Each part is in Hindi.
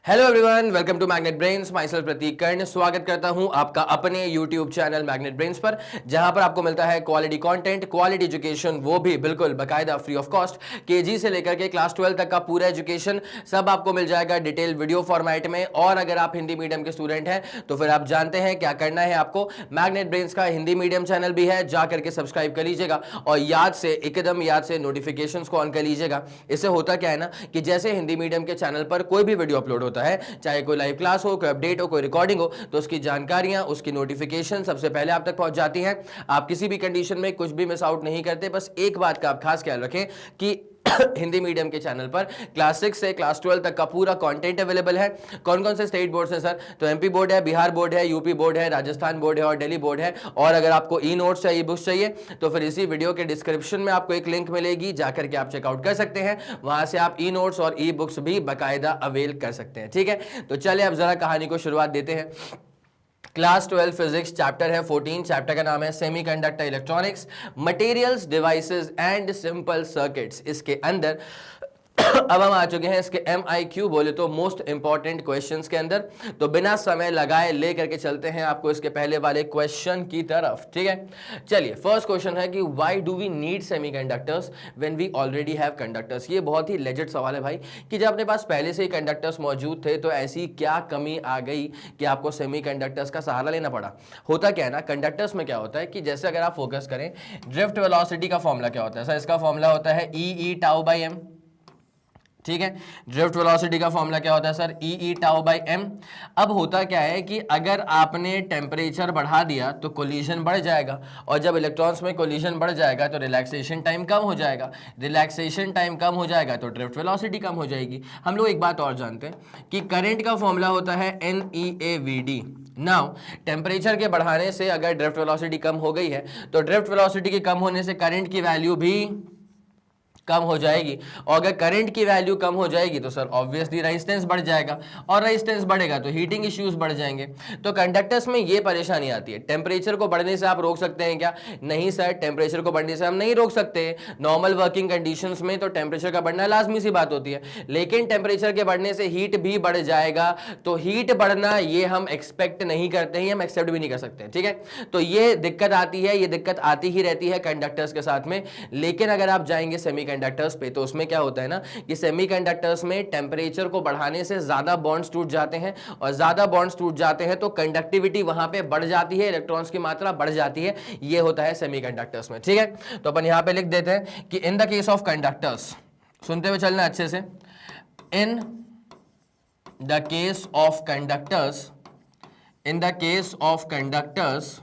Hello everyone, welcome to Magnet Brains. Myself Prateek Karn स्वागत करता हूं आपका अपने यूट्यूब चैनल मैग्नेट ब्रेन्स पर, जहां पर आपको मिलता है क्वालिटी कंटेंट, क्वालिटी एजुकेशन, वो भी बिल्कुल बाकायदा फ्री ऑफ कॉस्ट। केजी से लेकर के क्लास 12 तक का पूरा एजुकेशन सब आपको मिल जाएगा डिटेल वीडियो फॉर्मेट में। और अगर आप हिंदी मीडियम के स्टूडेंट हैं तो फिर आप जानते हैं क्या करना है आपको। मैग्नेट ब्रेन्स का हिंदी मीडियम चैनल भी है, जाकर के सब्सक्राइब कर लीजिएगा और एकदम याद से नोटिफिकेशन को ऑन कर लीजिएगा। इससे होता क्या है ना कि जैसे हिंदी मीडियम के चैनल पर कोई भी वीडियो अपलोड होता है, चाहे कोई लाइव क्लास हो, कोई अपडेट हो, कोई रिकॉर्डिंग हो, तो उसकी जानकारियां, उसकी नोटिफिकेशन सबसे पहले आप तक पहुंच जाती हैं। आप किसी भी कंडीशन में कुछ भी मिस आउट नहीं करते। बस एक बात का आप खास ख्याल रखें कि हिंदी मीडियम के चैनल पर क्लास 6 से क्लास 12 तक का पूरा कंटेंट अवेलेबल है। कौन कौन से स्टेट बोर्ड हैं सर? तो एमपी बोर्ड है, बिहार बोर्ड है, यूपी बोर्ड है, राजस्थान बोर्ड है और दिल्ली बोर्ड है। और अगर आपको ई नोट्स चाहिए, बुक्स चाहिए, तो फिर इसी वीडियो के डिस्क्रिप्शन में आपको एक लिंक मिलेगी, जाकर के आप चेकआउट कर सकते हैं। वहां से आप ई नोट्स और ई बुक्स भी बाकायदा अवेल कर सकते हैं। ठीक है, तो चलिए अब जरा कहानी को शुरुआत देते हैं। क्लास 12 फिजिक्स चैप्टर है 14। चैप्टर का नाम है semiconductor electronics, materials, devices and simple circuits. इसके अंदर अब हम आ चुके हैं इसके MIQ बोले तो मोस्ट इंपॉर्टेंट क्वेश्चंस के अंदर। तो बिना समय लगाए लेकर के चलते हैं आपको इसके पहले वाले क्वेश्चन की तरफ। ठीक है, चलिए फर्स्ट क्वेश्चन है कि why do we need semiconductors when we already have conductors. ये बहुत ही लेजिट सवाल है भाई कि जब अपने पास पहले से ही कंडक्टर्स मौजूद थे तो ऐसी क्या कमी आ गई कि आपको सेमीकंडक्टर्स का सहारा लेना पड़ा। होता क्या है ना, कंडक्टर्स में क्या होता है कि जैसे अगर आप फोकस करें, ड्रिफ्ट वेलोसिटी का फॉर्मूला क्या होता है सर? इसका फॉर्मूला होता है ई टाउ बाई एम। ठीक है, ड्रिफ्ट वेलोसिटी का फॉर्मूला क्या होता है sir? E tau by m. अब होता क्या है कि अगर आपने टेम्परेचर बढ़ा दिया तो कोलिजन बढ़ जाएगा, और जब इलेक्ट्रॉन्स में कोलिजन बढ़ जाएगा तो रिलैक्सेशन टाइम कम हो जाएगा। रिलैक्सेशन टाइम कम हो जाएगा तो ड्रिफ्ट वेलोसिटी कम हो जाएगी। हम लोग एक बात और जानते हैं कि करंट का फॉर्मूला होता है NeAVD। नाउ टेम्परेचर के बढ़ाने से अगर ड्रिफ्ट वेलोसिटी कम हो गई है तो ड्रिफ्ट वेलोसिटी के कम होने से करंट की वैल्यू भी कम हो जाएगी, और अगर करंट की वैल्यू कम हो जाएगी तो सर ऑब्वियसली रेजिस्टेंस बढ़ जाएगा, और रेजिस्टेंस बढ़ेगा तो हीटिंग इश्यूज बढ़ जाएंगे। तो कंडक्टर्स में ये परेशानी आती है। टेम्परेचर को बढ़ने से आप रोक सकते हैं क्या? नहीं सर, टेम्परेचर को बढ़ने से हम नहीं रोक सकते। नॉर्मल वर्किंग कंडीशंस में तो टेम्परेचर का बढ़ना लाजमी सी बात होती है, लेकिन टेम्परेचर के बढ़ने से हीट भी बढ़ जाएगा। तो हीट बढ़ना ये हम एक्सपेक्ट नहीं करते हैं, हम एक्सेप्ट भी नहीं कर सकते। ठीक है, तो ये दिक्कत आती है, ये दिक्कत आती ही रहती है कंडक्टर्स के साथ में। लेकिन अगर आप जाएंगे सेमीकंडक्टर्स पे तो उसमें क्या होता है ना कि सेमीकंडक्टर्स में टेम्परेचर को बढ़ाने से ज्यादा बॉन्ड्स टूट जाते हैं, और ज्यादा बॉन्ड्स टूट जाते हैं तो कंडक्टिविटी वहां पे बढ़ जाती है, इलेक्ट्रॉन्स की मात्रा बढ़ जाती है। ये होता है सेमीकंडक्टर्स में। ठीक है, तो अपन यहां पे लिख देते हैं कि इन द केस ऑफ कंडक्टर्स, सुनते हुए चलना अच्छे से, इन the case of conductors, in the case of conductors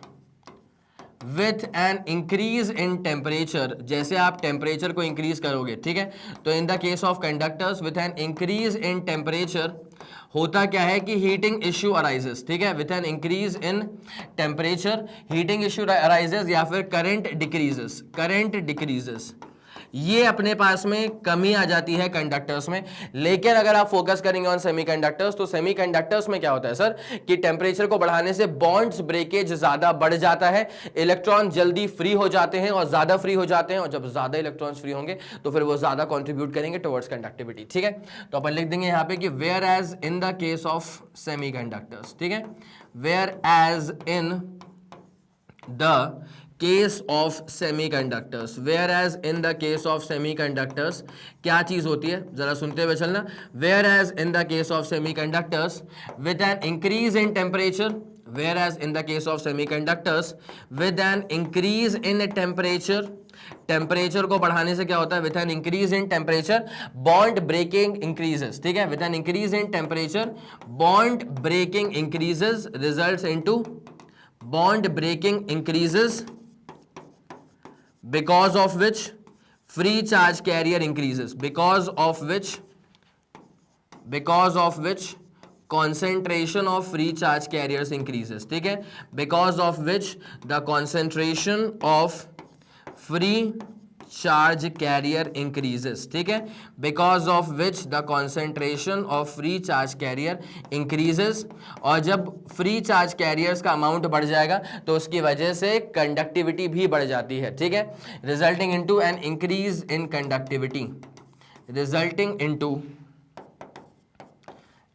with an increase in temperature, जैसे आप टेम्परेचर को इंक्रीज करोगे, ठीक है, तो इन the case of conductors with an increase in temperature होता क्या है कि हीटिंग इश्यू अराइजेस। ठीक है, with an increase in temperature heating issue arises, या फिर करंट डिक्रीजेस, करंट डिक्रीजेस। ये अपने पास में कमी आ जाती है कंडक्टर्स में। लेकिन अगर आप फोकस करेंगे ऑन सेमीकंडक्टर्स तो सेमीकंडक्टर्स में क्या होता है सर कि टेम्परेचर को बढ़ाने से बॉन्ड्स ब्रेकेज ज्यादा बढ़ जाता है, इलेक्ट्रॉन जल्दी फ्री हो जाते हैं और ज्यादा फ्री हो जाते हैं, और जब ज्यादा इलेक्ट्रॉन्स फ्री होंगे तो फिर वो ज्यादा कंट्रीब्यूट करेंगे टुवर्ड्स कंडक्टिविटी। ठीक है, तो अपन लिख देंगे यहां पे कि whereas in the case of semiconductors. ठीक है, whereas in the case of semiconductors, whereas in the case of semiconductors क्या चीज होती है, जरा सुनते हुए चलना। Whereas in the case of semiconductors with an increase in temperature, whereas in the case of semiconductors with an increase in temperature, temperature को बढ़ाने से क्या होता है? With an increase in temperature bond breaking increases. ठीक है, with an increase in temperature bond breaking increases results into bond breaking increases, because of which free charge carrier increases, because of which concentration of free charge carriers increases. ठीक है, because of which the concentration of free charge carrier increases. ठीक है, because of which the concentration of free charge carrier increases, और जब free charge carriers का अमाउंट बढ़ जाएगा तो उसकी वजह से कंडक्टिविटी भी बढ़ जाती है। ठीक है, resulting into an increase in conductivity, resulting into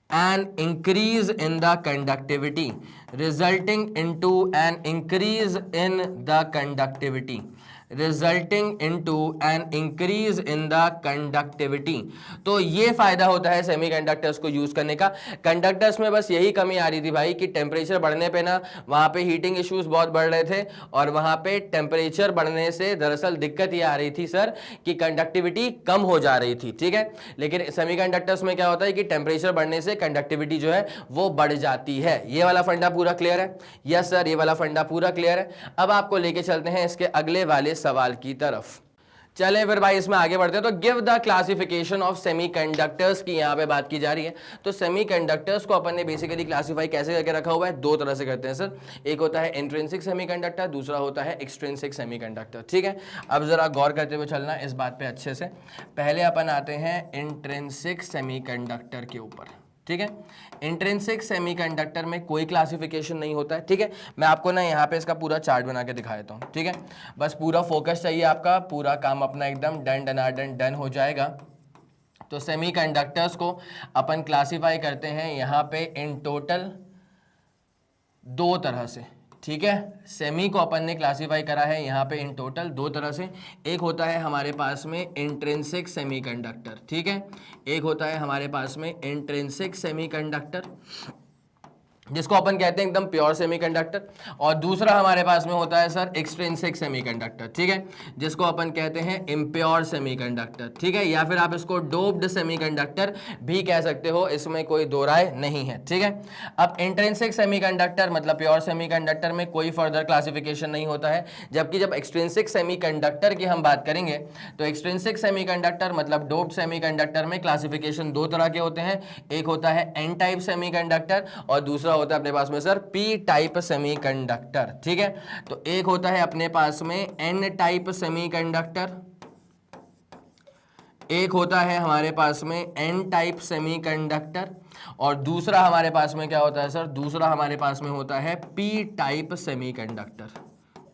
an increase in the conductivity, resulting into an increase in the conductivity, resulting into an increase in the conductivity। तो ये फायदा होता है सेमीकंडक्टर्स को यूज करने का। कंडक्टर्स में बस यही कमी आ रही थी भाई कि टेम्परेचर बढ़ने पे ना वहां पे हीटिंग इश्यूज बहुत बढ़ रहे थे, और वहां पे टेम्परेचर बढ़ने से दरअसल दिक्कत ये आ रही थी सर कि कंडक्टिविटी कम हो जा रही थी, ठीक है। लेकिन सेमीकंडक्टर्स में क्या होता है कि टेम्परेचर बढ़ने से कंडक्टिविटी जो है वो बढ़ जाती है। ये वाला फंडा पूरा क्लियर है? यस सर, ये वाला फंडा पूरा क्लियर है। अब आपको लेके चलते हैं इसके अगले वाले सवाल की तरफ। चलें फिर भाई इसमें आगे बढ़ते हैं। तो give the classification of semiconductors की यहां पे बात की जा रही है। तो सेमीकंडक्टर्स को अपन ने बेसिकली क्लासिफाई कैसे करके रखा हुआ है? दो तरह से करते हैं सर। एक होता है इंट्रिंसिक सेमीकंडक्टर, दूसरा होता है एक्सट्रिंसिक सेमीकंडक्टर, ठीक है। अब जरा गौर करते हुए चलना इस बात पे अच्छे से। पहले अपन आते हैं इंट्रिंसिक सेमीकंडक्टर के ऊपर, ठीक है। इंट्रिंसिक सेमीकंडक्टर में कोई क्लासिफिकेशन नहीं होता है, ठीक है। मैं आपको ना यहाँ पे इसका पूरा चार्ट बना के दिखा देता हूँ, ठीक है। बस पूरा फोकस चाहिए आपका, पूरा काम अपना एकदम डन डनाडन डन हो जाएगा। तो सेमीकंडक्टर्स को अपन क्लासिफाई करते हैं यहाँ पे इन टोटल दो तरह से, ठीक है। सेमी को अपन ने क्लासिफाई करा है यहाँ पे इन टोटल दो तरह से। एक होता है हमारे पास में इंट्रिंसिक सेमीकंडक्टर, ठीक है। एक होता है हमारे पास में इंट्रिंसिक सेमीकंडक्टर, जिसको अपन कहते हैं एकदम प्योर सेमीकंडक्टर, और दूसरा हमारे पास में होता है सर एक्सट्रिंसिक सेमीकंडक्टर, ठीक है, जिसको अपन कहते हैं इम्प्योर सेमीकंडक्टर, ठीक है। या फिर आप इसको डोप्ड सेमीकंडक्टर भी कह सकते हो, इसमें कोई दो राय नहीं है, ठीक है। अब इंट्रिंसिक सेमीकंडक्टर मतलब प्योर सेमीकंडक्टर में कोई फर्दर क्लासिफिकेशन नहीं होता है, जबकि जब एक्सट्रिंसिक सेमीकंडक्टर की हम बात करेंगे तो एक्सट्रिंसिक सेमीकंडक्टर मतलब डोप्ड सेमीकंडक्टर में क्लासिफिकेशन दो तरह के होते हैं। एक होता है एन टाइप सेमीकंडक्टर और दूसरा होता है अपने पास में सर पी टाइप सेमीकंडक्टर, ठीक है। तो एक होता है अपने पास में एन टाइप सेमीकंडक्टर, एक होता है हमारे पास में एन टाइप सेमीकंडक्टर, और दूसरा हमारे पास में क्या होता है सर? दूसरा हमारे पास में होता है पी टाइप सेमीकंडक्टर,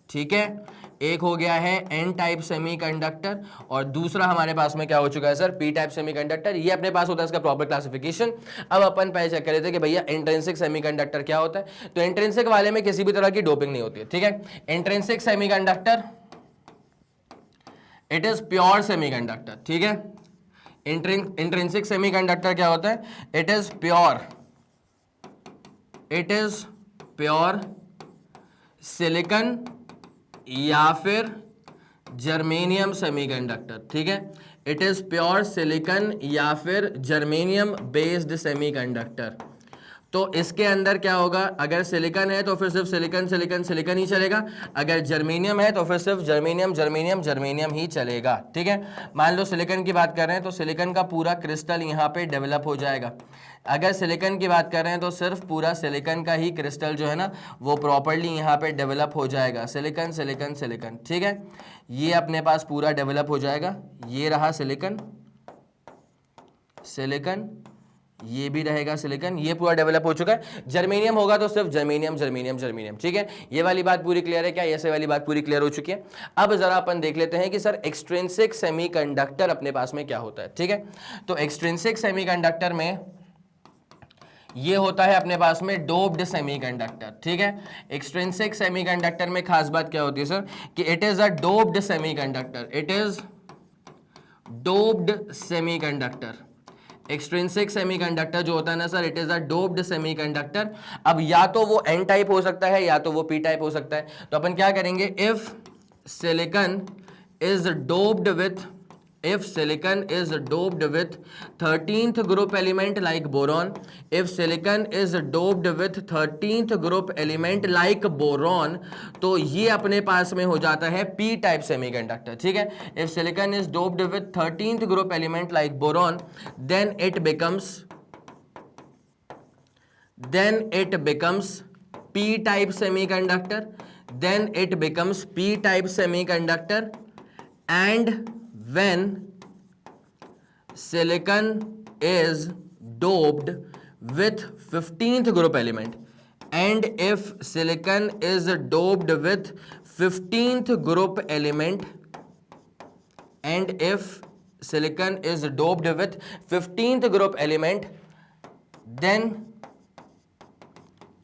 ठीक है। एक हो गया है एन टाइप सेमीकंडक्टर और दूसरा हमारे पास में क्या हो चुका है सर? P type semiconductor. ये अपने पास होता है इसका प्रॉपर क्लासिफिकेशन। अब अपन पहले चेक कर लेते हैं कि भैया इंट्रिंसिक सेमीकंडक्टर क्या होता है। तो इंट्रिंसिक वाले में किसी भी तरह की डोपिंग नहीं होती है, ठीक है। Intrinsic semiconductor it is pure semiconductor, ठीक है। इंट्रिंसिक सेमीकंडक्टर क्या होता है? इट इज प्योर सिलिकॉन या फिर जर्मेनियम सेमीकंडक्टर, ठीक है। इट इज प्योर सिलिकॉन या फिर जर्मेनियम बेस्ड सेमीकंडक्टर। तो इसके अंदर क्या होगा? अगर सिलिकॉन है तो फिर सिर्फ सिलिकॉन ही चलेगा, अगर जर्मेनियम है तो फिर सिर्फ जर्मेनियम ही चलेगा, ठीक है। मान लो सिलिकॉन की बात कर रहे हैं तो सिलिकॉन का पूरा क्रिस्टल यहाँ पे डेवलप हो जाएगा। अगर सिलिकॉन की बात कर रहे हैं तो सिर्फ पूरा सिलिकॉन का ही क्रिस्टल जो है ना वो प्रॉपर्ली यहाँ पे डेवलप हो जाएगा। सिलिकॉन, ठीक है। ये अपने पास पूरा डेवलप हो जाएगा। ये रहा सिलिकॉन, ये भी रहेगा सिलिकॉन, ये पूरा डेवलप हो चुका है। जर्मेनियम होगा तो सिर्फ जर्मेनियम, ठीक है। ये वाली बात पूरी क्लियर है क्या? ये वाली बात पूरी क्लियर हो चुकी है। अब जरा अपन देख लेते हैं कि सर एक्सट्रिंसिक सेमीकंडक्टर अपने पास में क्या होता है, ठीक है। तो एक्सट्रिंसिक सेमीकंडक्टर में ये होता है अपने पास में डोप्ड सेमीकंडक्टर, ठीक है। एक्सट्रिंसिक सेमीकंडक्टर में खास बात क्या होती है सर? कि it is a doped semiconductor, it is doped semiconductor. Extrinsic semiconductor जो होता है ना sir, it is a doped semiconductor. अब या तो वो एन टाइप हो सकता है या तो वो पी टाइप हो सकता है। तो अपन क्या करेंगे? If silicon is doped with 13th group element like boron, if silicon is doped with 13th group element like boron, तो ये अपने पास में हो जाता है p टाइप सेमीकंडक्टर, ठीक है। if silicon is doped with 13th group element like boron, then it becomes p type semiconductor, and when silicon is doped with 15th group element, and if silicon is doped with 15th group element, then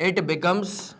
it becomes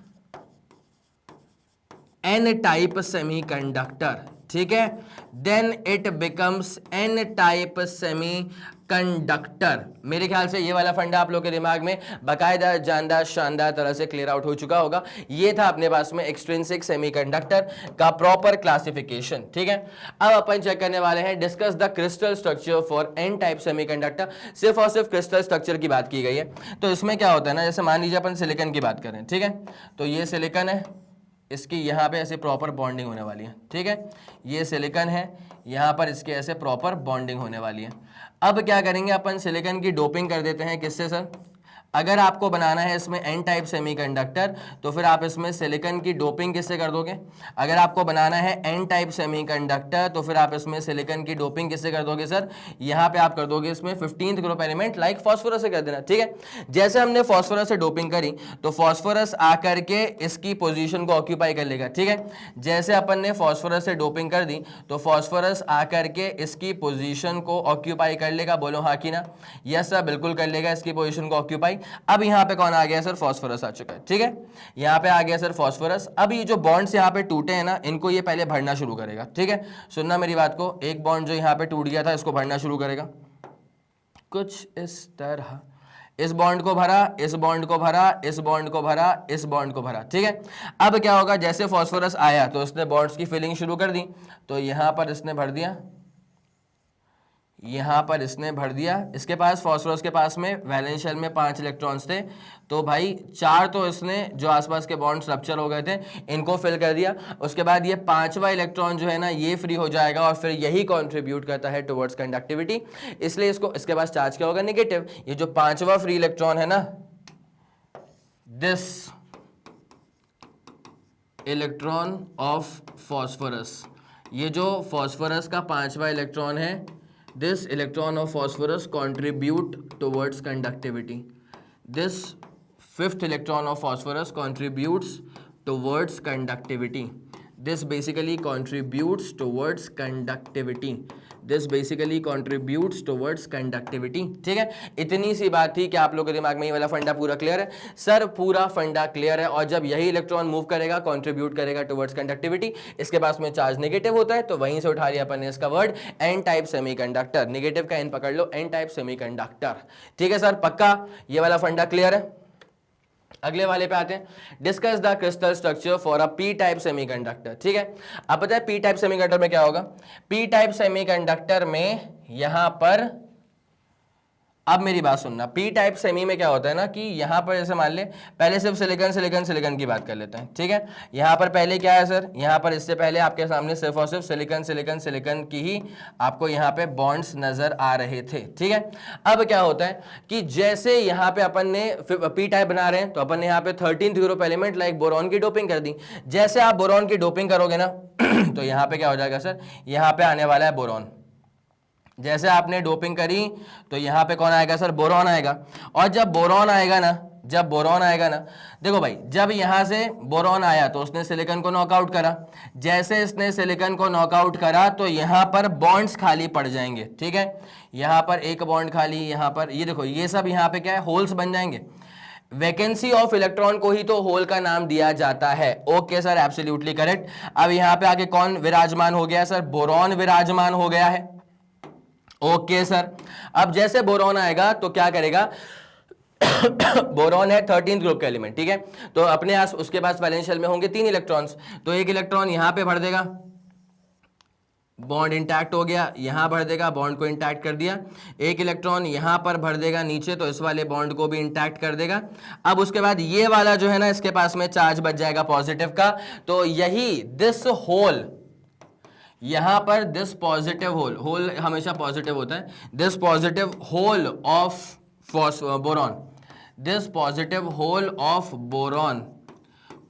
N type semiconductor, ठीक है, then it becomes N type semiconductor. मेरे ख्याल से ये वाला फंडा आप लोग के दिमाग में बाकायदा जानदार शानदार तरह से क्लियर आउट हो चुका होगा। ये था अपने पास में एक्सट्रिंसिक सेमीकंडक्टर का प्रॉपर क्लासिफिकेशन, ठीक है। अब अपन चेक करने वाले हैं discuss the crystal structure for N type semiconductor. सिर्फ और सिर्फ क्रिस्टल स्ट्रक्चर की बात की गई है। तो इसमें क्या होता है ना, जैसे मान लीजिए अपन सिलिकॉन की बात करें, ठीक है, तो ये सिलिकॉन है, इसकी यहाँ पे ऐसे प्रॉपर बॉन्डिंग होने वाली है, ठीक है, ये सिलिकॉन है, यहाँ पर इसके ऐसे प्रॉपर बॉन्डिंग होने वाली है। अब क्या करेंगे अपन, सिलिकॉन की डोपिंग कर देते हैं, किससे सर, अगर आपको बनाना है इसमें एन टाइप सेमीकंडक्टर तो फिर आप इसमें सिलिकॉन की डोपिंग किससे कर दोगे, अगर आपको बनाना है एन टाइप सेमीकंडक्टर तो फिर आप इसमें सिलिकॉन की डोपिंग किससे कर दोगे सर, यहाँ पे आप कर दोगे इसमें 15th group element like phosphorus से कर देना, ठीक है। जैसे हमने फास्फोरस से डोपिंग करी तो फास्फोरस आकर के इसकी पोजीशन को ऑक्यूपाई कर लेगा, ठीक है। जैसे अपन ने फास्फोरस से डोपिंग कर दी तो फास्फोरस आकर के इसकी पोजीशन को ऑक्यूपाई कर लेगा, बोलो हाँ कि ना, यस सर बिल्कुल कर लेगा इसकी पोजीशन को ऑक्यूपाई। अब यहां पे कौन आ गया सर, फास्फोरस आ चुका है, ठीक है, यहां पे आ गया सर फास्फोरस। अब ये जो बॉन्ड्स यहां पे टूटे हैं ना, इनको ये पहले भरना शुरू करेगा, ठीक है, सुनना मेरी बात को, एक बॉन्ड जो यहां पे टूट गया था इसको भरना शुरू करेगा कुछ इस तरह, इस बॉन्ड को भरा, इस बॉन्ड को भरा, इस बॉन्ड को भरा, इस बॉन्ड को भरा, ठीक है। अब क्या होगा, जैसे फास्फोरस आया तो इसने बॉन्ड्स की फिलिंग शुरू कर दी, तो यहां पर इसने भर दिया, यहां पर इसने भर दिया, इसके पास फास्फोरस के पास में वैलेंस शेल में 5 इलेक्ट्रॉन्स थे, तो भाई 4 तो इसने जो आसपास के बॉन्ड्स रप्चर हो गए थे इनको फिल कर दिया। उसके बाद ये 5वां इलेक्ट्रॉन जो है ना ये फ्री हो जाएगा और फिर यही कंट्रीब्यूट करता है टुवर्ड्स कंडक्टिविटी, इसलिए इसको, इसके पास चार्ज क्या होगा, नेगेटिव। ये जो 5वां फ्री इलेक्ट्रॉन है ना, दिस इलेक्ट्रॉन ऑफ फास्फोरस, ये जो फास्फोरस का 5वां इलेक्ट्रॉन है, this electron of phosphorus contribute towards conductivity, this 5th electron of phosphorus contributes towards conductivity, this basically contributes towards conductivity, this basically contributes towards conductivity, ठीक है। इतनी सी बात थी कि आप लोगों के दिमाग में ये वाला फंडा पूरा क्लियर है सर, पूरा फंडा क्लियर है। और जब यही इलेक्ट्रॉन मूव करेगा, कंट्रीब्यूट करेगा टुवर्ड्स कंडक्टिविटी, इसके पास में चार्ज नेगेटिव होता है, तो वहीं से उठा लिया अपन ने इसका word N type semiconductor, negative का एन पकड़ लो, एन टाइप सेमीकंडक्टर, ठीक है सर, पक्का ये वाला फंडा क्लियर है। अगले वाले पे आते हैं, discuss the crystal structure for a P type semiconductor, ठीक है। अब पता है पी टाइप सेमीकंडक्टर में क्या होगा, पी टाइप सेमीकंडक्टर में यहां पर, अब मेरी बात सुनना, पी टाइप सेमी में क्या होता है ना कि यहां पर जैसे मान ले, पहले सिर्फ सिलिकॉन सिलिकॉन सिलिकॉन की बात कर लेते हैं, ठीक है। यहां पर पहले क्या है सर, यहां पर इससे पहले आपके सामने सिर्फ और सिर्फ सिलिकॉन सिलिकॉन सिलिकॉन की ही आपको यहां पे बॉन्ड्स नजर आ रहे थे, ठीक है। अब क्या होता है कि जैसे यहां पे अपन ने पी टाइप बना रहे हैं तो अपन ने यहां पे 13th group element like boron की डोपिंग कर दी। जैसे आप बोरॉन की डोपिंग करोगे ना तो यहां पे क्या हो जाएगा सर, यहां पे आने वाला है बोरॉन। जैसे आपने डोपिंग करी तो यहां पे कौन आएगा सर, बोरॉन आएगा। और जब बोरॉन आएगा ना, जब बोरॉन आएगा ना, देखो भाई, जब यहां से बोरॉन आया तो उसने सिलिकॉन को नॉकआउट करा, जैसे इसने सिलिकॉन को नॉकआउट करा तो यहां पर बॉन्ड्स खाली पड़ जाएंगे, ठीक है। यहां पर एक बॉन्ड खाली, यहां पर ये देखो, ये सब यहां पे क्या है, होल्स बन जाएंगे। वैकेंसी ऑफ इलेक्ट्रॉन को ही तो होल का नाम दिया जाता है। Okay sir, absolutely correct. अब यहां पे आगे कौन विराजमान हो गया सर, बोरॉन विराजमान हो गया है। ओके सर, अब जैसे बोरॉन आएगा तो क्या करेगा बोरॉन है 13th ग्रुप का एलिमेंट, ठीक है, तो अपने आस उसके पास वैलेंस शेल में होंगे 3 इलेक्ट्रॉन्स, तो एक इलेक्ट्रॉन यहां पे भर देगा, बॉन्ड इंटैक्ट हो गया, यहां भर देगा, बॉन्ड को इंटैक्ट कर दिया। एक इलेक्ट्रॉन यहां पर भर देगा नीचे, तो इस वाले बॉन्ड को भी इंटैक्ट कर देगा। अब उसके बाद ये वाला जो है ना, इसके पास में चार्ज बच जाएगा पॉजिटिव का, तो यही दिस होल, यहां पर दिस पॉजिटिव होल, होल हमेशा पॉजिटिव होता है, this positive hole of boron, this positive hole of boron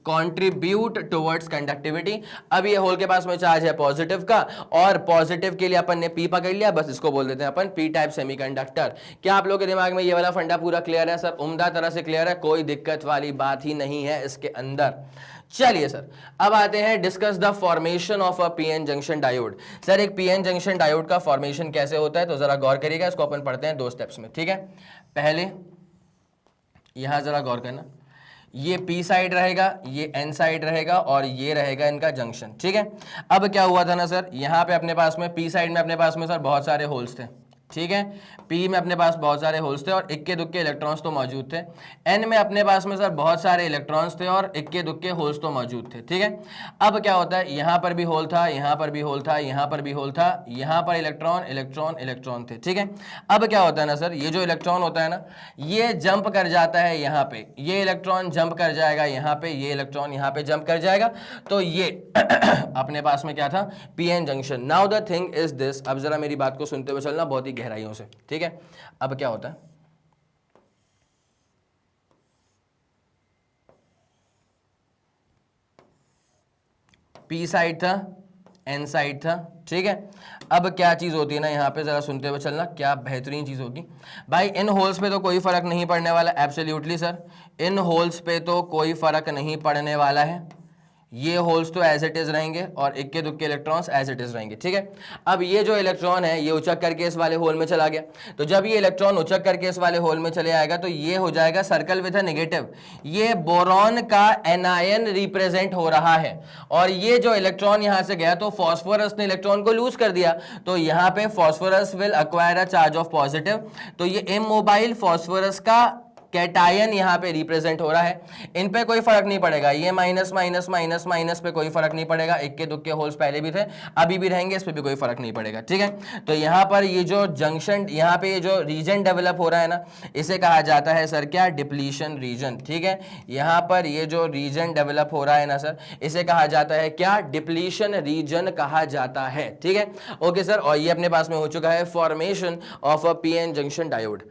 contribute towards conductivity. अब ये होल के पास में चार्ज है पॉजिटिव का, और पॉजिटिव के लिए अपन ने पी पकड़ लिया, बस इसको बोल देते हैं अपन पी टाइप सेमीकंडक्टर। क्या आप लोगों के दिमाग में ये वाला फंडा पूरा क्लियर है सर, उम्दा तरह से क्लियर है, कोई दिक्कत वाली बात ही नहीं है इसके अंदर। चलिए सर, अब आते हैं discuss the formation of a PN junction diode. Sir एक पीएन जंक्शन डायोड का फॉर्मेशन कैसे होता है, तो जरा गौर करिएगा, इसको अपन पढ़ते हैं 2 स्टेप्स में, ठीक है। पहले यहां जरा गौर करना, ये पी साइड रहेगा, ये एन साइड रहेगा और ये रहेगा इनका जंक्शन, ठीक है। अब क्या हुआ था ना सर, यहाँ पे अपने पास में पी साइड में अपने पास में सर बहुत सारे होल्स थे, ठीक है। पी में अपने पास बहुत सारे होल्स थे और इक्के दुक्के इलेक्ट्रॉन्स तो मौजूद थे। एन में अपने पास में सर बहुत सारे इलेक्ट्रॉन्स थे और इक्के दुक्के होल्स तो मौजूद थे, ठीक है। अब क्या होता है, यहाँ पर भी होल था, यहाँ पर भी होल था, यहाँ पर भी होल था, यहाँ पर इलेक्ट्रॉन इलेक्ट्रॉन इलेक्ट्रॉन थे, ठीक है। अब क्या होता है ना सर, ये जो इलेक्ट्रॉन होता है ना, ये जंप कर जाता है यहाँ पे, ये इलेक्ट्रॉन जंप कर जाएगा यहाँ पे, ये इलेक्ट्रॉन यहाँ पे जंप कर जाएगा, तो ये अपने पास में क्या था, P N junction. Now the thing is this, अब जरा मेरी बात को सुनते हुए चलना बहुत ही गहराइयों से, ठीक है। अब क्या होता है, पी साइड था, एन साइड था, ठीक है। अब क्या चीज होती है ना, यहां पे जरा सुनते हुए चलना, क्या बेहतरीन चीज होगी भाई। इन होल्स पे तो कोई फर्क नहीं पड़ने वाला, एब्सोल्युटली सर, इन होल्स पे तो कोई फर्क नहीं पड़ने वाला है। ये होल्स तो एज इट इज रहेंगे और इक्के दुक्के इलेक्ट्रॉन्स एज इट इज रहेंगे, ठीक है। अब ये जो इलेक्ट्रॉन है ये उचक करके इस वाले होल में चला गया, तो जब ये इलेक्ट्रॉन उचक करके इस वाले होल में चले आएगा तो ये हो जाएगा सर्कल विद अ नेगेटिव, ये बोरॉन का एनायन रिप्रेजेंट हो रहा है। और ये जो इलेक्ट्रॉन यहां से गया तो फॉस्फोरस ने इलेक्ट्रॉन को लूज कर दिया, तो यहां पे phosphorus will acquire a charge of positive, तो ये इमोबाइल फॉस्फोरस का कैटायन यहां पे रिप्रेजेंट हो रहा है। इन पे कोई फर्क नहीं पड़ेगा, ये माइनस माइनस माइनस माइनस पे कोई फर्क नहीं पड़ेगा, इक्के दुक्के होल्स पहले भी थे अभी भी रहेंगे, इस पे भी कोई फर्क नहीं पड़ेगा, ठीक है। तो यहां पर ये जो जंक्शन, यहां पे ये जो रीजन डेवलप हो रहा है ना, इसे कहा जाता है सर क्या, डिप्लीशन रीजन, ठीक है। यहां पर ये जो रीजन डेवलप हो रहा है ना सर, इसे कहा जाता है क्या, डिप्लीशन रीजन कहा जाता है, ठीक है। ओके सर, और ये अपने पास में हो चुका है formation of a P N junction diode.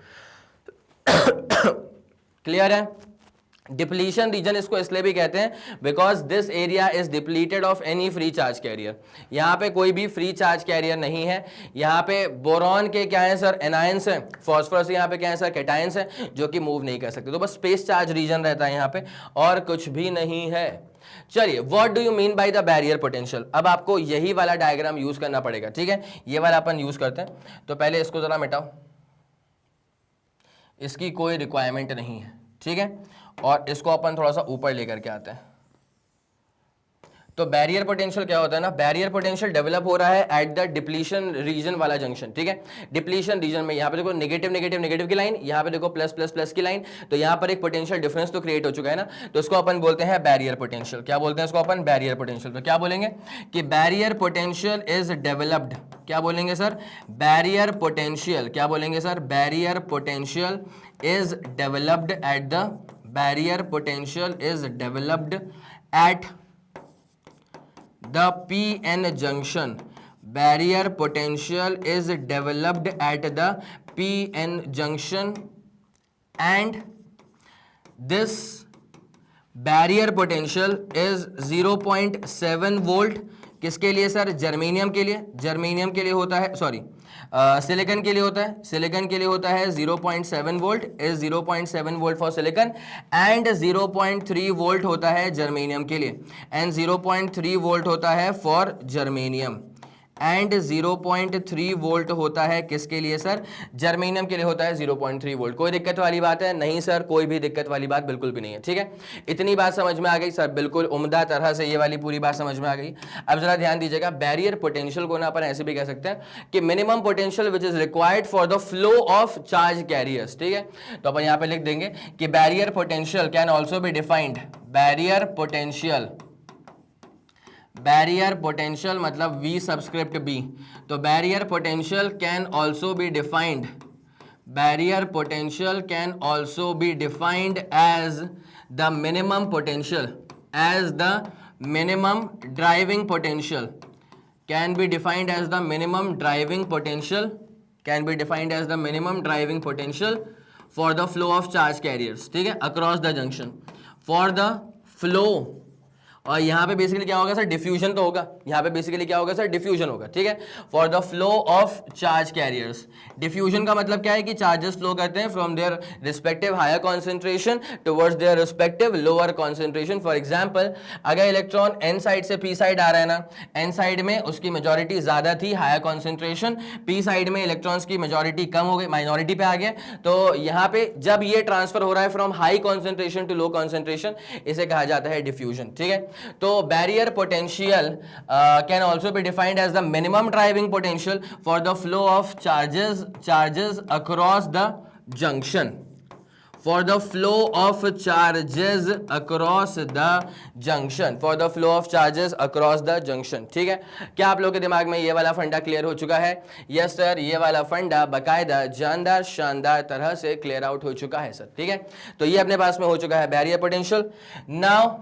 Clear है। डिप्लीशन रीजन इसको इसलिए भी कहते हैं because this area is depleted of any free charge carrier. यहां पे कोई भी फ्री चार्ज कैरियर नहीं है। यहां पे बोरॉन के क्या है सर, एनायंस है, फॉस्फोरस यहां पे क्या है सर, कैटायंस है, जो कि मूव नहीं कर सकते, तो बस स्पेस चार्ज रीजन रहता है यहां पे और कुछ भी नहीं है। चलिए, what do you mean by the barrier potential, अब आपको यही वाला डायग्राम यूज करना पड़ेगा, ठीक है। ये वाला अपन यूज करते हैं, तो पहले इसको जरा मिटाओ, इसकी कोई रिक्वायरमेंट नहीं है, ठीक है। और इसको अपन थोड़ा सा ऊपर लेकर के आते हैं। तो बैरियर पोटेंशियल क्या होता है ना, बैरियर पोटेंशियल डेवलप हो रहा है एट द डिप्लीशन रीजन वाला जंक्शन, ठीक है। डिप्लीशन रीजन में यहाँ पे देखो नेगेटिव नेगेटिव नेगेटिव की लाइन, यहाँ पे देखो प्लस प्लस प्लस की लाइन, तो यहाँ पर एक पोटेंशियल डिफरेंस तो क्रिएट हो चुका है ना, तो इसको अपन बोलते हैं बैरियर पोटेंशियल। क्या बोलते हैं इसको अपन, बैरियर पोटेंशियल। तो क्या बोलेंगे कि बैरियर पोटेंशियल इज डेवलप्ड, क्या बोलेंगे सर, बैरियर पोटेंशियल, क्या बोलेंगे sir, barrier potential is developed at the, barrier potential is developed eight the PN junction, barrier potential is developed at the PN junction and this barrier potential is 0.7 volt. किसके लिए सर, जर्मेनियम के लिए, जर्मेनियम के लिए होता है, सॉरी सिलिकॉन के लिए होता है, सिलिकॉन के लिए होता है 0.7 volt, is 0.7 volt for silicon and 0.3 volt होता है जर्मेनियम के लिए, एंड 0.3 वोल्ट होता है फॉर जर्मेनियम एंड 0.3 वोल्ट होता है किसके लिए सर, जर्मेनियम के लिए होता है 0.3 वोल्ट। कोई दिक्कत वाली बात है नहीं सर, कोई भी दिक्कत वाली बात बिल्कुल भी नहीं है, ठीक है। इतनी बात समझ में आ गई सर, बिल्कुल उम्दा तरह से ये वाली पूरी बात समझ में आ गई। अब जरा ध्यान दीजिएगा, बैरियर पोटेंशियल को ना अपन ऐसे भी कह सकते हैं कि minimum potential which is required for the flow of charge carriers, ठीक है। तो अपन यहाँ पे लिख देंगे कि barrier potential can also be defined, barrier potential, barrier potential मतलब V सबस्क्रिप्ट B, तो barrier potential can also be defined, barrier potential can also be defined as the minimum potential, as the minimum driving potential, can be defined as the minimum driving potential, can be defined as the minimum driving potential for the flow of charge carriers, ठीक है, across the junction, for the flow और यहाँ पे बेसिकली क्या होगा सर, डिफ्यूजन तो होगा, यहाँ पे बेसिकली क्या होगा सर, डिफ्यूजन होगा, ठीक है। For the flow of charge carriers, diffusion का मतलब क्या है कि चार्जेस फ्लो करते हैं from their respective higher concentration towards their respective lower concentration. For example, अगर इलेक्ट्रॉन एन साइड से पी साइड आ रहा है ना, एन साइड में उसकी मेजोरिटी ज्यादा थी, हायर कॉन्सेंट्रेशन, पी साइड में इलेक्ट्रॉन्स की मेजोरिटी कम हो गई, माइनॉरिटी पे आ गया, तो यहाँ पे जब ये ट्रांसफर हो रहा है from high concentration to low concentration, इसे कहा जाता है डिफ्यूजन, ठीक है। तो barrier potential can also be defined as the minimum driving potential for the flow of charges across the junction, for the flow of charges across the junction, for the flow of charges across the junction, ठीक है। क्या आप लोगों के दिमाग में ये वाला फंडा क्लियर हो चुका है? यस सर, ये वाला फंडा बाकायदा जानदार शानदार तरह से क्लियर आउट हो चुका है सर, ठीक है। तो ये अपने पास में हो चुका है बैरियर पोटेंशियल। नाउ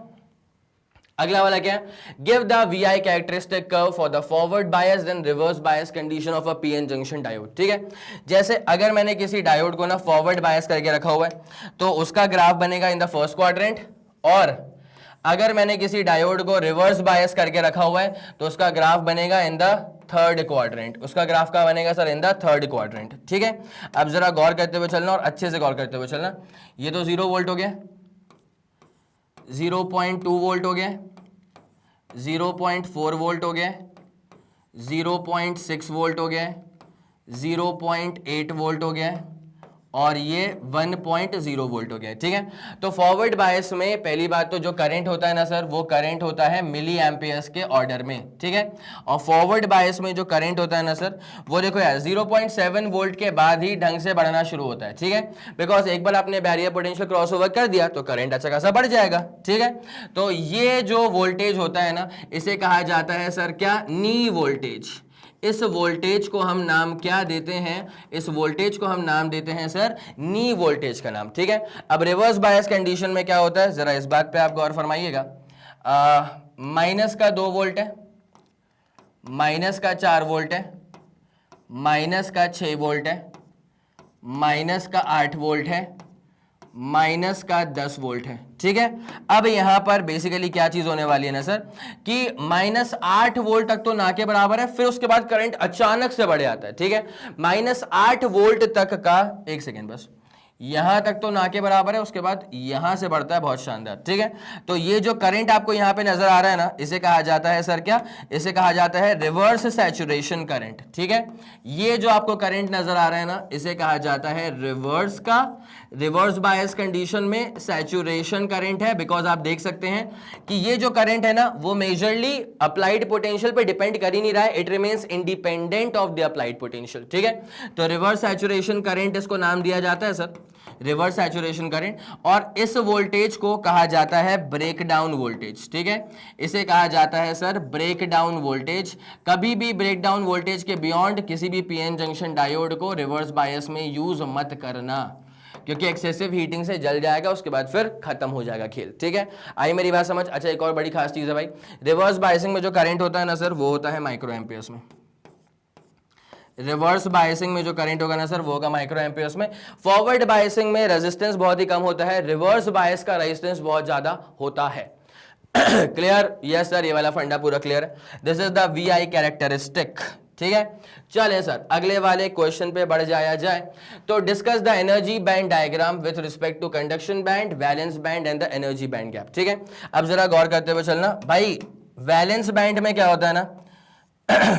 अगला वाला क्या है, give the VI characteristic curve for the forward bias then reverse bias condition of a PN junction diode, ठीक है। जैसे अगर मैंने किसी डायोड को ना फॉरवर्ड बायस करके रखा हुआ है तो उसका ग्राफ बनेगा इन द फर्स्ट क्वाड्रेंट, और अगर मैंने किसी डायोड को रिवर्स बायस करके रखा हुआ है तो उसका ग्राफ बनेगा इन द थर्ड क्वाड्रेंट। उसका ग्राफ का बनेगा sir in the third quadrant, ठीक है। अब जरा गौर करते हुए चलना और अच्छे से गौर करते हुए चलना। ये तो 0 वोल्ट हो गया, 0.2 वोल्ट हो गया, 0.4 वोल्ट हो गया, 0.6 वोल्ट हो गया, 0.8 वोल्ट हो गया, और ये 1.0 वोल्ट हो गया, ठीक है। तो फॉरवर्ड बायस में पहली बात तो जो करंट होता है ना सर, वो करंट होता है मिली एम्पियर्स के ऑर्डर में, ठीक है। और फॉरवर्ड बायस में जो करंट होता है ना सर, वो देखो यार 0.7 वोल्ट के बाद ही ढंग से बढ़ना शुरू होता है, ठीक है। बिकॉज एक बार आपने बैरियर पोटेंशियल क्रॉस ओवर कर दिया तो करंट अच्छा खासा बढ़ जाएगा, ठीक है। तो ये जो वोल्टेज होता है ना, इसे कहा जाता है सर क्या, नी वोल्टेज। इस वोल्टेज को हम नाम क्या देते हैं, इस वोल्टेज को हम नाम देते हैं सर नी वोल्टेज का नाम, ठीक है। अब रिवर्स बायस कंडीशन में क्या होता है, जरा इस बात पे आप गौर फरमाइएगा। माइनस का 2 वोल्ट है, माइनस का 4 वोल्ट है, माइनस का 6 वोल्ट है, माइनस का 8 वोल्ट है, माइनस का 10 वोल्ट है, ठीक है। अब यहां पर बेसिकली क्या चीज होने वाली है ना सर, कि -8 वोल्ट तक तो ना के बराबर है, फिर उसके बाद करंट अचानक से बढ़ जाता है, ठीक है। -8 वोल्ट तक का, एक सेकेंड बस, यहां तक तो ना के बराबर है, उसके बाद यहां से बढ़ता है, बहुत शानदार, ठीक है। तो ये जो करंट आपको यहां पे नजर आ रहा है ना, इसे कहा जाता है सर क्या, इसे कहा जाता है रिवर्स सैचुरेशन करंट, ठीक है। ये जो आपको करंट नजर आ रहा है ना, इसे कहा जाता है रिवर्स का, रिवर्स बायस कंडीशन में सैचुरेशन करंट है। बिकॉज आप देख सकते हैं कि ये जो करंट है ना, वो मेजरली अप्लाइड पोटेंशियल पे डिपेंड कर ही नहीं रहा है, it remains independent of the applied potential, ठीक है। तो रिवर्स सैचुरेशन करंट इसको नाम दिया जाता है सर, रिवर्स सैचुरेशन करंट। और इस वोल्टेज को कहा जाता है ब्रेक डाउन वोल्टेज, ठीक है। इसे कहा जाता है सर ब्रेक डाउन वोल्टेज। कभी भी ब्रेक डाउन वोल्टेज के बियॉन्ड किसी भी PN जंक्शन डायोड को रिवर्स बायस में यूज मत करना, क्योंकि एक्सेसिव हीटिंग से जल जाएगा, उसके बाद फिर खत्म हो जाएगा खेल, ठीक है। आई मेरी बात समझ। अच्छा, एक और बड़ी खास चीज है भाई, रिवर्स बायसिंग में जो करंट होता है ना सर, वो होता है माइक्रो एम्पियर्स में। रिवर्स बायसिंग में जो करंट होगा ना सर, वो होगा माइक्रो एम्पियर्स में। फॉरवर्ड बायसिंग में रेजिस्टेंस बहुत ही कम होता है, रिवर्स बायस का रेजिस्टेंस बहुत ज्यादा होता है। क्लियर? यस सर, ये वाला फंडा पूरा क्लियर है। This is the VI characteristic, ठीक है। चलें सर, अगले वाले क्वेश्चन पे बढ़ जाया जाए। तो discuss the energy band diagram with respect to conduction band, valence band and the energy band gap, ठीक है। अब जरा गौर करते हुए चलना भाई, वैलेंस बैंड में क्या होता है ना,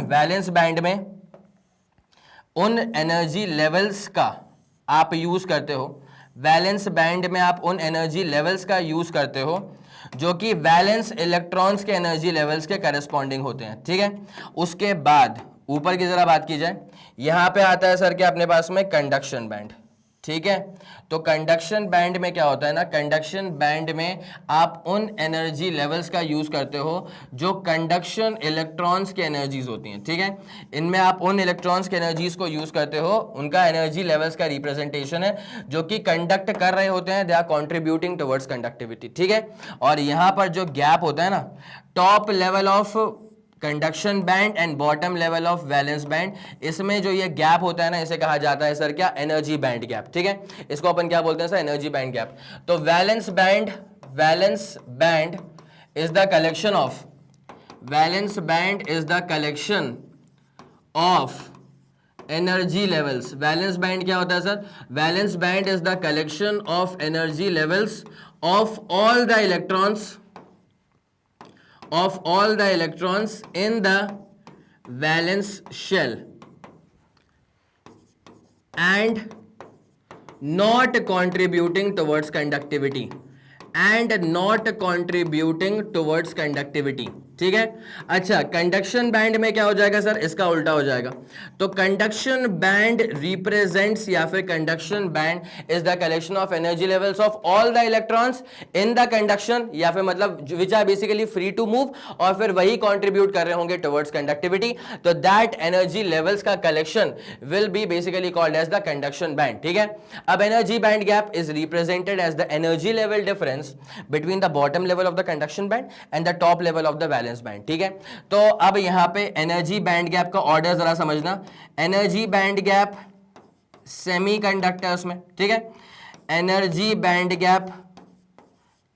वैलेंस बैंड में उन एनर्जी लेवल्स का आप यूज करते हो, वैलेंस बैंड में आप उन एनर्जी लेवल्स का यूज करते हो जो कि वैलेंस इलेक्ट्रॉन्स के एनर्जी लेवल्स के करस्पॉन्डिंग होते हैं, ठीक है। उसके बाद ऊपर की जरा बात की जाए, यहां पे आता है सर क्या अपने पास में कंडक्शन बैंड, ठीक है। तो कंडक्शन बैंड में क्या होता है ना, कंडक्शन बैंड में आप उन एनर्जी लेवल्स का यूज करते हो जो कंडक्शन इलेक्ट्रॉन्स की एनर्जीज होती हैं, ठीक है। इनमें आप उन इलेक्ट्रॉन्स की एनर्जीज को यूज करते हो, उनका एनर्जी लेवल्स का रिप्रेजेंटेशन है, जो कि कंडक्ट कर रहे होते हैं, they are contributing towards conductivity, ठीक है। और यहां पर जो गैप होता है ना, top level of conduction band and bottom level of valence band, इसमें जो ये गैप होता है ना, इसे कहा जाता है सर क्या, एनर्जी बैंड गैप, ठीक है। इसको अपन क्या बोलते हैं सर, एनर्जी बैंड गैप। तो valence band is the collection of, valence band is the collection of energy levels. Valence band क्या होता है sir? Valence band is the collection of energy levels of all the electrons, of all the electrons in the valence shell and not contributing towards conductivity, and not contributing towards conductivity। ठीक है। अच्छा, कंडक्शन बैंड में क्या हो जाएगा सर? इसका उल्टा हो जाएगा। तो कंडक्शन बैंड रिप्रेजेंट्स, या फिर conduction band is the collection of energy levels of all the electrons in the conduction, या फिर मतलब which are basically free to move, और फिर वही कंट्रीब्यूट कर रहे होंगे टुवर्ड्स कंडक्टिविटी। तो दैट एनर्जी लेवल्स का collection will be basically called as the conduction band. ठीक है। अब energy band gap is represented as the energy level difference between the bottom level of the conduction band and the top level of the valence band. ठीक है। तो अब यहां पे एनर्जी बैंड गैप का ऑर्डर जरा समझना। एनर्जी बैंड गैप सेमीकंडक्टर्स में, ठीक है, एनर्जी बैंड गैप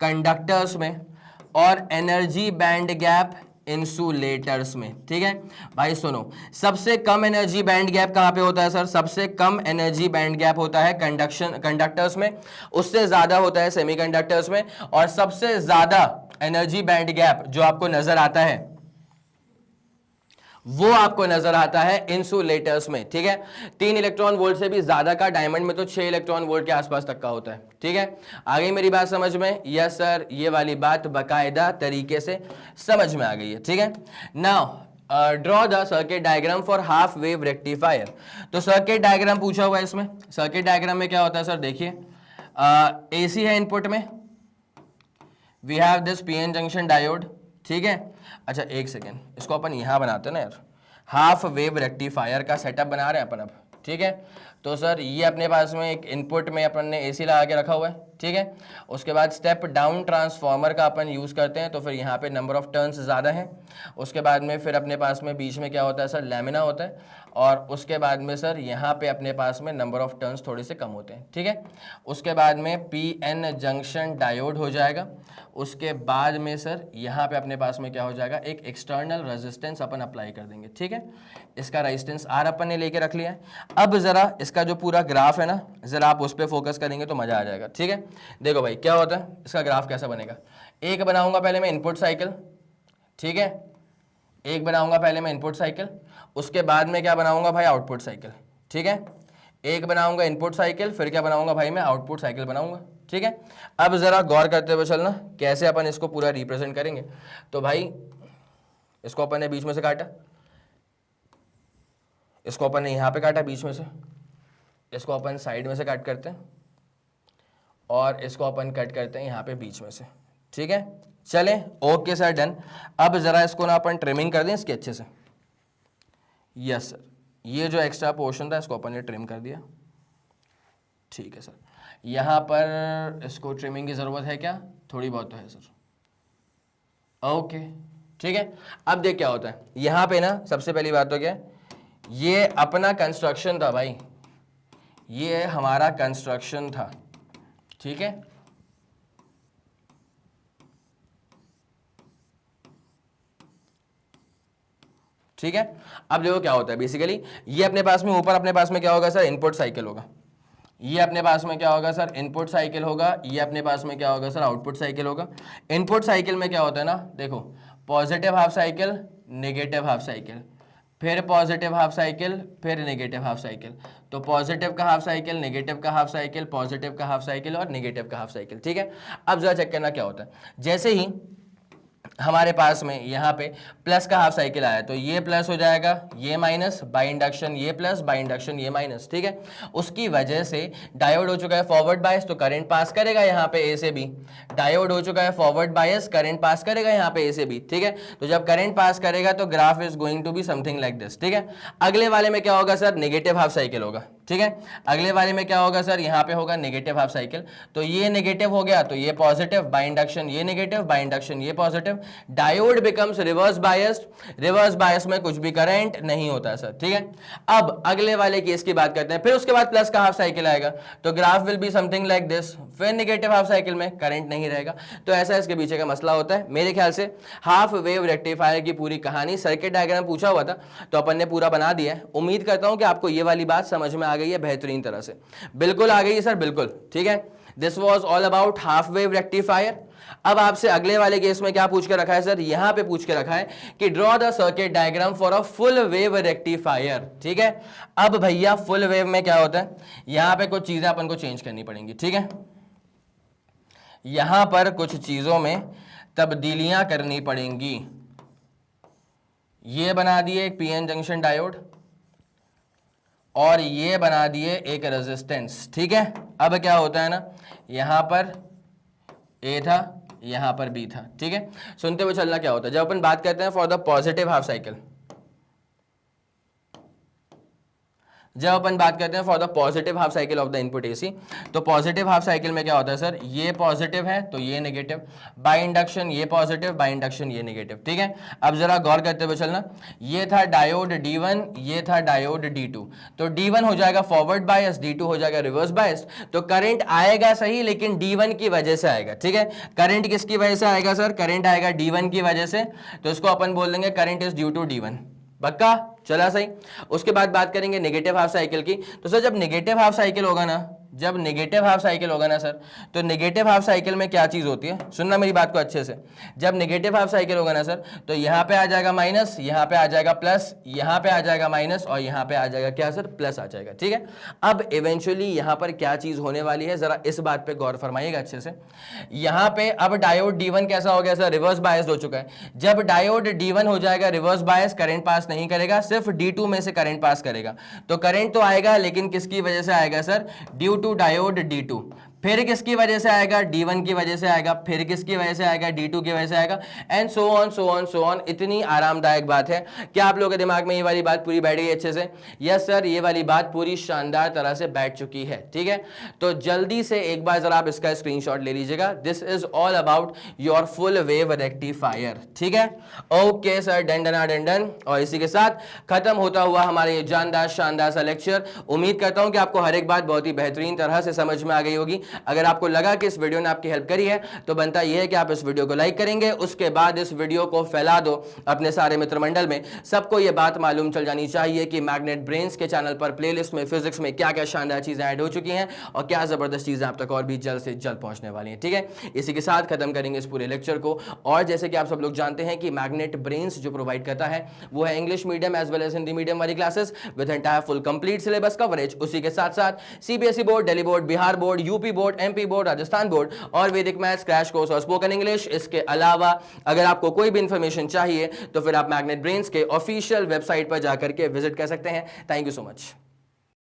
कंडक्टर्स में, और एनर्जी बैंड गैप इंसुलेटर्स में। ठीक है भाई, सुनो, सबसे कम एनर्जी बैंड गैप कहां पे होता है सर? सबसे कम एनर्जी बैंड गैप होता है कंडक्टर्स में, उससे ज्यादा होता है सेमीकंडक्टर्स में, और सबसे ज्यादा एनर्जी बैंड गैप जो आपको नजर आता है वो आपको नजर आता है इंसुलेटर्स में। ठीक है। 3 इलेक्ट्रॉन वोल्ट से भी ज्यादा का, डायमंड में तो 6 इलेक्ट्रॉन वोल्ट के आसपास तक का होता है। ठीक है। आ गई मेरी बात समझ में? यस सर, ये वाली बात बाकायदा तरीके से समझ में आ गई है। ठीक है। Now draw the circuit diagram for half wave rectifier. तो सर्किट डायग्राम पूछा हुआ है इसमें। सर्किट डायग्राम में क्या होता है सर? देखिए, एसी है इनपुट में, we have this PN junction diode. ठीक है। अच्छा एक सेकेंड, इसको अपन यहां बनाते हैं ना यार, हाफ वेव रेक्टिफायर का सेटअप बना रहे हैं अपन अब। ठीक है। तो सर ये अपने पास में एक इनपुट में अपन ने एसी लगा के रखा हुआ है। ठीक है। उसके बाद स्टेप डाउन ट्रांसफॉर्मर का अपन यूज़ करते हैं, तो फिर यहाँ पे नंबर ऑफ टर्न्स ज़्यादा हैं। उसके बाद में फिर अपने पास में बीच में क्या होता है सर? लैमिना होता है, और उसके बाद में सर यहाँ पे अपने पास में नंबर ऑफ टर्न्स थोड़े से कम होते हैं। ठीक है। उसके बाद में पीएन जंक्शन डायोड हो जाएगा। उसके बाद में सर यहाँ पे अपने पास में क्या हो जाएगा? एक एक्सटर्नल रेजिस्टेंस अपन अप्लाई कर देंगे। ठीक है। इसका रेजिस्टेंस आर अपन ने लेके रख लिया है। अब ज़रा इसका जो पूरा ग्राफ है ना, ज़रा आप उस पर फोकस करेंगे तो मज़ा आ जाएगा। ठीक है। देखो भाई क्या होता है, इसका ग्राफ कैसा बनेगा? एक बनाऊंगा पहले मैं इनपुट साइकिल। ठीक है। एक बनाऊंगा पहले मैं इनपुट साइकिल, उसके बाद में क्या बनाऊंगा भाई? Output cycle. ठीक है। एक बनाऊंगा इनपुट साइकिल, फिर क्या बनाऊंगा भाई? मैं आउटपुट साइकिल बनाऊंगा। ठीक है। अब जरा गौर करते हुए चलना कैसे अपन इसको पूरा रिप्रेजेंट करेंगे। तो भाई इसको अपन ने बीच में से काटा, इसको अपन ने यहां पे काटा बीच में से, इसको अपन साइड में से कट करते हैं, और इसको अपन कट करते हैं यहाँ पे बीच में से। ठीक है। चलें, ओके सर, डन। अब जरा इसको ना अपन ट्रिमिंग कर दें इसके अच्छे से। यस सर, ये जो एक्स्ट्रा पोर्शन था इसको अपन ने ट्रिम कर दिया। ठीक है सर। यहाँ पर इसको ट्रिमिंग की ज़रूरत है क्या? थोड़ी बहुत तो है सर। ओके ठीक है। अब देख क्या होता है यहाँ पे ना, सबसे पहली बात तो क्या है, ये अपना कंस्ट्रक्शन था भाई, ये हमारा कंस्ट्रक्शन था। ठीक है। ठीक है। अब देखो क्या होता है बेसिकली, ये अपने पास में ऊपर अपने पास में क्या होगा सर? इनपुट साइकिल होगा। ये अपने पास में क्या होगा सर? इनपुट साइकिल होगा। ये अपने पास में क्या होगा सर? आउटपुट साइकिल होगा। इनपुट साइकिल में क्या होता है ना, देखो, positive half cycle, negative half cycle, फिर पॉजिटिव हाफ साइकिल, फिर नेगेटिव हाफ साइकिल। तो पॉजिटिव का हाफ साइकिल, नेगेटिव का हाफ साइकिल, पॉजिटिव का हाफ साइकिल और नेगेटिव का हाफ साइकिल। ठीक है। अब जरा चेक करना क्या होता है, जैसे ही हमारे पास में यहाँ पे प्लस का हाफ साइकिल आया तो ये प्लस हो जाएगा, ये माइनस, बाय इंडक्शन ये प्लस, बाय इंडक्शन ये माइनस। ठीक है। उसकी वजह से डायोड हो चुका है फॉरवर्ड बायस, तो करंट पास करेगा यहाँ पे ए से बी। डायोड हो चुका है फॉरवर्ड बायस, करंट पास करेगा यहाँ पे ए से बी। ठीक है। तो जब करंट पास करेगा तो graph is going to be something like this. ठीक है। अगले वाले में क्या होगा सर? नेगेटिव हाफ साइकिल होगा। ठीक है। अगले वाले में क्या होगा सर, यहाँ पे होगा नेगेटिव हाफ साइकिल, तो ये नेगेटिव हो गया तो ये पॉजिटिव, बाय इंडक्शन ये नेगेटिव, बाय इंडक्शन ये positive, diode becomes reverse biased. Reverse bias में कुछ भी करंट नहीं होता है सर, ठीक है। अब अगले वाले केस की बात करते हैं, फिर उसके बाद प्लस का हाफ साइकिल आएगा, तो graph will be something like this. फिर नेगेटिव हाफ साइकिल में करंट नहीं रहेगा, तो ऐसा इसके पीछे का मसला होता है। मेरे ख्याल से हाफ वेव रेक्टिफायर की पूरी कहानी, सर्किट डायग्राम पूछा हुआ था तो अपन ने पूरा बना दिया है। उम्मीद करता हूं कि आपको ये वाली बात समझ में आ गई है बेहतरीन तरह से। बिल्कुल आ गई है सर, बिल्कुल, ठीक है। This was all about half wave rectifier. अब आपसे अगले वाले केस में क्या पूछ के रखा है सर, यहां पे पूछ के रखा है कि draw the circuit diagram for a full wave rectifier, ठीक है। अब भैया फुल वेव में क्या होता है, यहां पे कुछ चीजें अपन को चेंज करनी पड़ेंगी, ठीक है। यहां पर कुछ चीजों में तब्दीलियां करनी पड़ेंगी। ये बना दिए एक पीएन जंक्शन डायोड और ये बना दिए एक रेजिस्टेंस, ठीक है। अब क्या होता है ना, यहां पर ए था, यहां पर बी था, ठीक है। सुनते हुए चलना क्या होता है, जब अपन बात करते हैं for the positive half cycle, जब अपन बात करते हैं for the positive half cycle of the input AC, तो पॉजिटिव हाफ साइकिल में क्या होता है सर, ये पॉजिटिव है तो ये नेगेटिव, बाय इंडक्शन ये पॉजिटिव, बाय इंडक्शन ये नेगेटिव, ठीक है। अब जरा गौर करते हुए चलना, ये था डायोड D1, ये था डायोड D2, तो D1 हो जाएगा फॉरवर्ड बायस, D2 हो जाएगा रिवर्स बायस, तो करंट आएगा सही लेकिन D1 की वजह से आएगा, ठीक है। करंट किसकी वजह से आएगा सर, करंट आएगा D1 की वजह से, तो इसको अपन बोल देंगे current is due to D1, पक्का चला सही। उसके बाद बात करेंगे नेगेटिव हाफ साइकिल की, तो सर जब नेगेटिव हाफ साइकिल होगा ना, जब नेगेटिव हाफ साइकिल होगा ना सर, तो नेगेटिव हाफ साइकिल में क्या चीज होती है, सुनना मेरी बात को अच्छे से। जब नेगेटिव हाफ साइकिल होगा ना सर, तो यहां पे आ जाएगा माइनस, यहां पे आ जाएगा प्लस, यहां पे आ जाएगा माइनस और यहां पे आ जाएगा क्या सर, प्लस आ जाएगा, ठीक है। अब इवेंचुअली यहां पर क्या चीज होने वाली है, जरा इस बात पे गौर फरमाइएगा अच्छे से। यहां पे अब डायोड D1 कैसा हो गया सर, रिवर्स बायस्ड हो चुका है। जब डायोड D1 हो जाएगा रिवर्स बायस, करंट पास नहीं करेगा, सिर्फ D2 में से करंट पास करेगा, तो करंट तो आएगा लेकिन किसकी वजह से आएगा sir, due two diode D2। फिर किसकी वजह से आएगा, D1 की वजह से आएगा, फिर किसकी वजह से आएगा, D2 की वजह से आएगा, and so on so on so on. इतनी आरामदायक बात है। क्या आप लोगों के दिमाग में ये वाली बात पूरी बैठ गई अच्छे से? यस सर, ये वाली बात पूरी शानदार तरह से बैठ चुकी है, ठीक है। तो जल्दी से एक बार जरा आप इसका स्क्रीनशॉट ले लीजिएगा। This is all about your full wave rectifier, ठीक है। Okay sir, done done done done. और इसी के साथ खत्म होता हुआ हमारा ये जानदार शानदार सा लेक्चर। उम्मीद करता हूं कि आपको हर एक बात बहुत ही बेहतरीन तरह से समझ में आ गई होगी। अगर आपको लगा कि इस वीडियो ने आपकी हेल्प करी है तो बनता यह है कि आप इस वीडियो को लाइक करेंगे, उसके बाद इस वीडियो को फैला दो अपने सारे मित्र मंडल में। सबको यह बात मालूम चल जानी चाहिए कि मैग्नेट ब्रेन्स के चैनल पर प्लेलिस्ट में फिजिक्स में क्या क्या शानदार चीजें ऐड हो चुकी हैं और क्या जबरदस्त चीजें आप तक और भी जल्द से जल्द पहुंचने वाली हैं, ठीक है। इसी के साथ खत्म करेंगे इस पूरे लेक्चर को। और जैसे कि आप सब लोग जानते हैं कि मैग्नेट ब्रेन्स जो प्रोवाइड करता है वो है English medium as well as Hindi medium वाली classes with entire full complete syllabus coverage. उसी के साथ साथ CBSE board, Delhi board, Bihar board, UP board, MP board, Rajasthan board और वैदिक मैथ्स क्रैश कोर्स और स्पोकन इंग्लिश। इसके अलावा अगर आपको कोई भी इंफॉर्मेशन चाहिए तो फिर आप मैग्नेट ब्रेन्स के ऑफिशियल वेबसाइट पर जाकर के विजिट कर सकते हैं। Thank you so much.